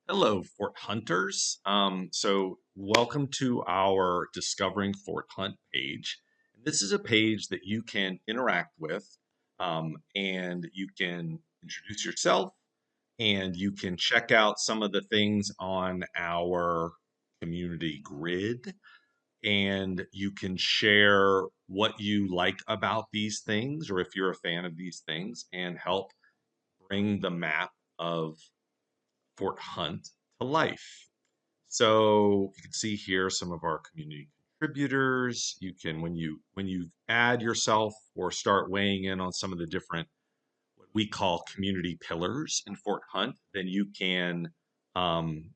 Hello, Fort Hunters. Welcome to our Discovering Fort Hunt page. This is a page that you can interact with, and you can introduce yourself, and you can check out some of the things on our community grid, and you can share what you like about these things, or if you're a fan of these things, and help bring the map of Fort Hunt to life. So you can see here some of our community contributors. You can, when you add yourself or start weighing in on some of the different what we call community pillars in Fort Hunt, then um,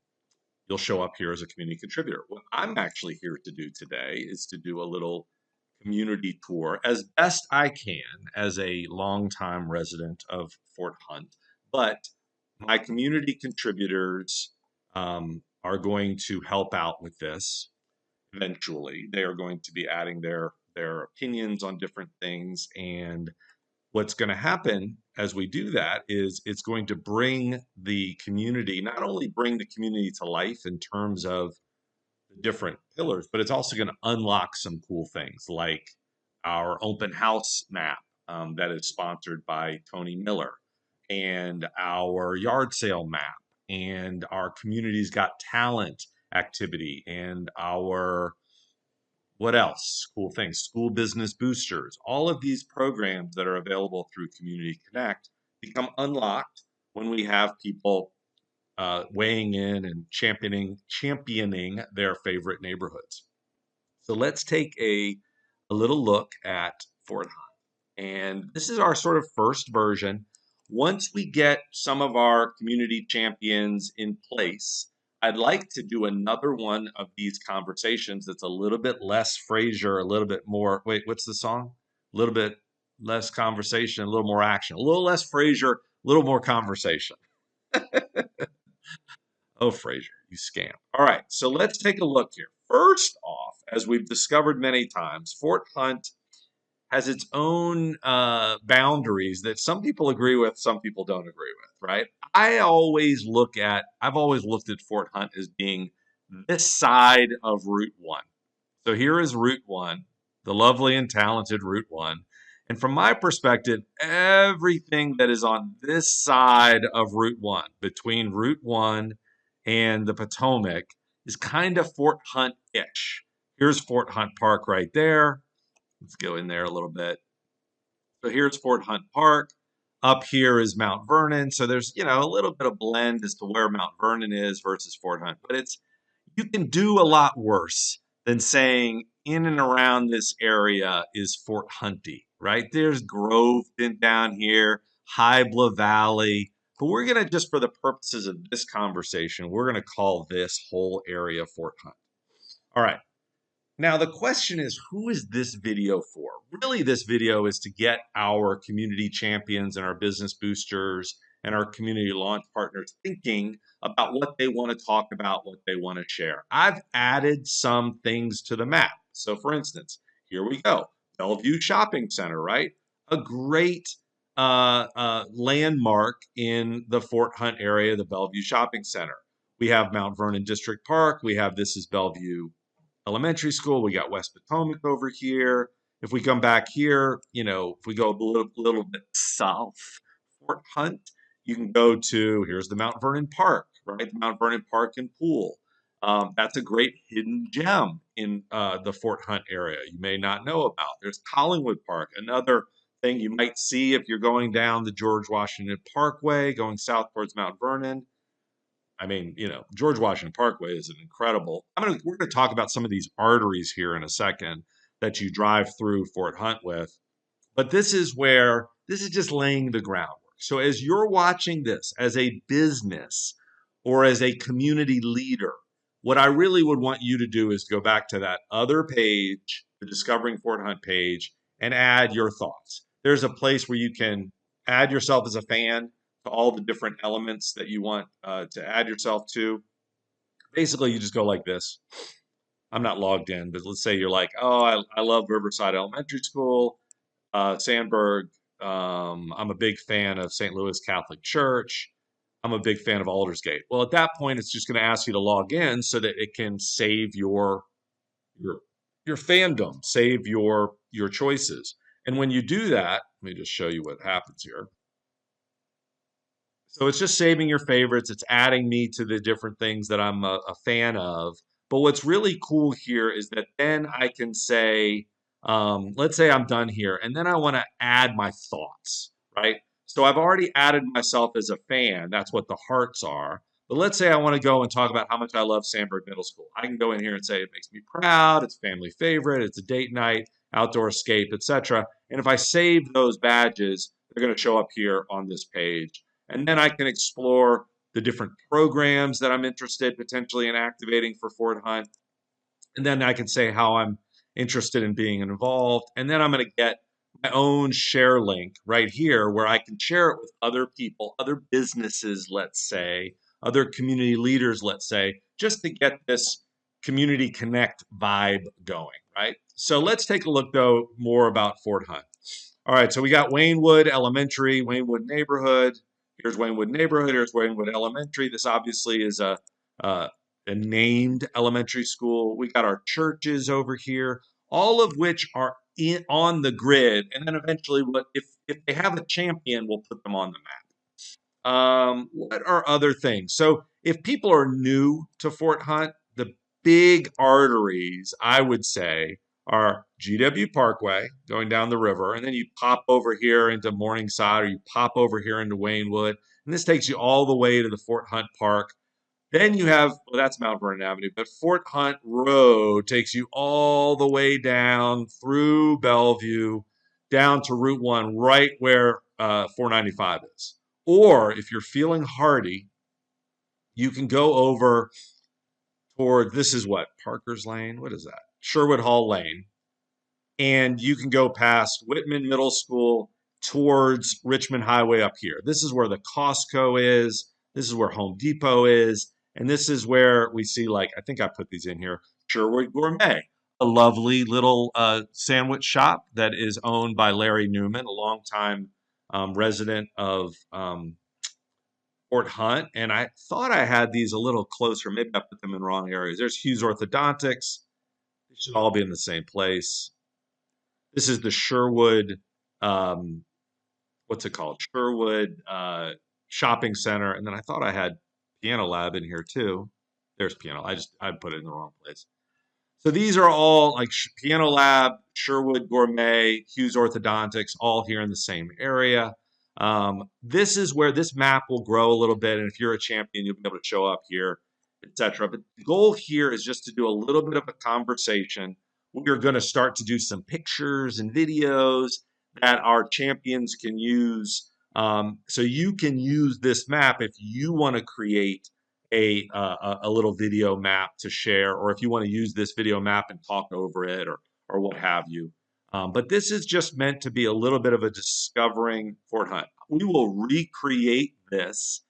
you'll show up here as a community contributor. What I'm actually here to do today is to do a little community tour as best I can as a longtime resident of Fort Hunt. But my community contributors are going to help out with this eventually. They are going to be adding their opinions on different things, and what's going to happen as we do that is it's going to bring the community, not only bring the community to life in terms of the different pillars, but it's also going to unlock some cool things like our open house map that is sponsored by Tony Miller, and our yard sale map, and our Community's Got Talent activity, and our what else? Cool things. School business boosters. All of these programs that are available through Community Connect become unlocked when we have people weighing in and championing their favorite neighborhoods. So let's take a little look at Fort Hunt. And this is our sort of first version. Once we get some of our community champions in place, I'd like to do another one of these conversations that's a little bit less Frasier, a little bit more. Wait, what's the song? A little bit less conversation, a little more action. A little less Frasier, a little more conversation. Oh, Frasier, you scam. All right, so let's take a look here. First off, as we've discovered many times, Fort Hunt has its own boundaries that some people agree with, some people don't agree with, right? I've always looked at Fort Hunt as being this side of Route 1. So here is Route 1, the lovely and talented Route 1. And from my perspective, everything that is on this side of Route 1, between Route 1 and the Potomac, is kind of Fort Hunt ish. Here's Fort Hunt Park right there. Let's go in there a little bit. So here's Fort Hunt Park. Up here is Mount Vernon. So there's, a little bit of blend as to where Mount Vernon is versus Fort Hunt. But you can do a lot worse than saying in and around this area is Fort Hunty, right? There's Grove down here, Hybla Valley. But we're going to, just for the purposes of this conversation, we're going to call this whole area Fort Hunt. All right. Now, the question is, who is this video for? Really, this video is to get our community champions and our business boosters and our community launch partners thinking about what they want to talk about, what they want to share. I've added some things to the map. So, for instance, here we go. Bellevue Shopping Center, right? A great landmark in the Fort Hunt area, the Bellevue Shopping Center. We have Mount Vernon District Park. We have This is Bellevue Elementary School. We got West Potomac over here. If we come back here, if we go a little bit south, Fort Hunt, you can go to, here's the Mount Vernon Park, right? The Mount Vernon Park and Pool. That's a great hidden gem in the Fort Hunt area you may not know about. There's Collingwood Park, another thing you might see if you're going down the George Washington Parkway, going south towards Mount Vernon. I mean, George Washington Parkway is an incredible. We're going to talk about some of these arteries here in a second that you drive through Fort Hunt with. But this is just laying the groundwork. So as you're watching this as a business or as a community leader, what I really would want you to do is go back to that other page, the Discovering Fort Hunt page, and add your thoughts. There's a place where you can add yourself as a fan to all the different elements that you want to add yourself to. Basically, you just go like this. I'm not logged in, but let's say you're like, oh, I love Riverside Elementary School, Sandburg. I'm a big fan of St. Louis Catholic Church. I'm a big fan of Aldersgate. Well, at that point, it's just going to ask you to log in so that it can save your your fandom, save your choices. And when you do that, let me just show you what happens here. So it's just saving your favorites. It's adding me to the different things that I'm a fan of. But what's really cool here is that then I can say, let's say I'm done here, and then I want to add my thoughts, right? So I've already added myself as a fan. That's what the hearts are. But let's say I want to go and talk about how much I love Sandburg Middle School. I can go in here and say it makes me proud, it's family favorite, it's a date night, outdoor escape, etc. And if I save those badges, they're going to show up here on this page. And then I can explore the different programs that I'm interested potentially in activating for Fort Hunt. And then I can say how I'm interested in being involved. And then I'm going to get my own share link right here where I can share it with other people, other businesses, let's say, other community leaders, let's say, just to get this community connect vibe going, right? So let's take a look, though, more about Fort Hunt. All right, so we got Waynewood Elementary, Waynewood Neighborhood. Here's Waynewood Neighborhood. Here's Waynewood Elementary. This obviously is a named elementary school. We got our churches over here, all of which are on the grid. And then eventually, if they have a champion, we'll put them on the map. What are other things? So if people are new to Fort Hunt, the big arteries, I would say, are GW Parkway going down the river, and then you pop over here into Morningside, or you pop over here into Waynewood, and this takes you all the way to the Fort Hunt Park. Then you have, well, that's Mount Vernon Avenue, but Fort Hunt Road takes you all the way down through Bellevue, down to Route 1, right where 495 is. Or if you're feeling hardy, you can go over toward, this is what, Parker's Lane? What is that? Sherwood Hall Lane. And you can go past Whitman Middle School towards Richmond Highway up here. This is where the Costco is. This is where Home Depot is. And this is where we see, like, I think I put these in here, Sherwood Gourmet, a lovely little sandwich shop that is owned by Larry Newman, a longtime resident of Fort Hunt. And I thought I had these a little closer. Maybe I put them in wrong areas. There's Hughes Orthodontics. They should all be in the same place. This is the Sherwood, what's it called? Sherwood Shopping Center. And then I thought I had Piano Lab in here too. There's Piano. I put it in the wrong place. So these are all like Piano Lab, Sherwood Gourmet, Hughes Orthodontics, all here in the same area. This is where this map will grow a little bit. And if you're a champion, you'll be able to show up here, etc. But the goal here is just to do a little bit of a conversation. We're going to start to do some pictures and videos that our champions can use. So you can use this map if you want to create a little video map to share, or if you want to use this video map and talk over it, or what have you. But this is just meant to be a little bit of a discovering Fort Hunt. We will recreate this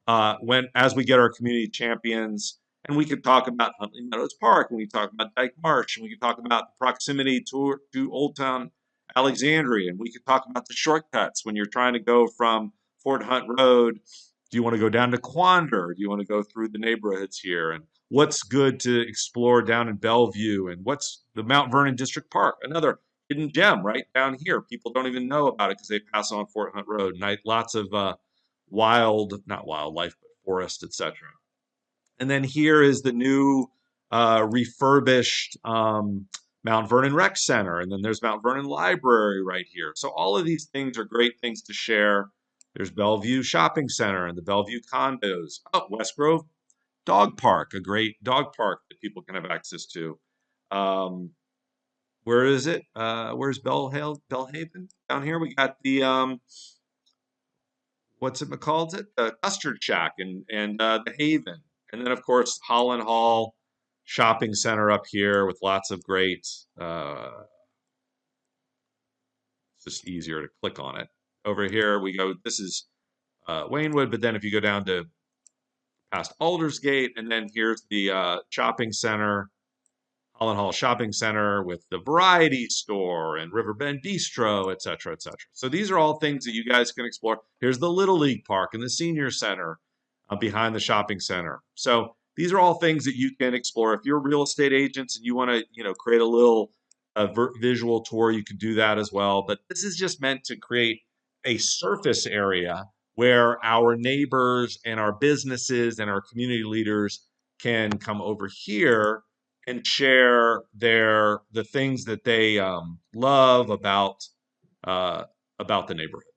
as we get our community champions, and we could talk about Huntley Meadows Park, and we talk about Dyke Marsh, and we could talk about the proximity to Old Town Alexandria, and we could talk about the shortcuts when you're trying to go from Fort Hunt Road. Do you want to go down to Quander? Do you want to go through the neighborhoods here? And what's good to explore down in Bellevue? And what's the Mount Vernon District Park? Another hidden gem right down here. People don't even know about it because they pass on Fort Hunt Road. And lots of not wildlife, but forest, etc. And then here is the new refurbished Mount Vernon Rec Center. And then there's Mount Vernon Library right here. So all of these things are great things to share. There's Bellevue Shopping Center and the Bellevue condos. Oh, West Grove Dog Park, a great dog park that people can have access to. Where is it? Where's Bellhaven? Down here we got the what's it called? The Custard Shack and the Haven. And then of course Holland Hall Shopping Center up here with lots of great it's just easier to click on it. Over here we go, this is Waynewood, but then if you go down to past Aldersgate, and then here's the shopping center, Holland Hall Shopping Center with the Variety Store and Riverbend Bistro, et cetera, et cetera. So these are all things that you guys can explore. Here's the Little League Park and the Senior Center behind the shopping center. So these are all things that you can explore. If you're real estate agents and you want to, create a little visual tour, you can do that as well. But this is just meant to create a surface area where our neighbors and our businesses and our community leaders can come over here and share the things that they love uh, about the neighborhood.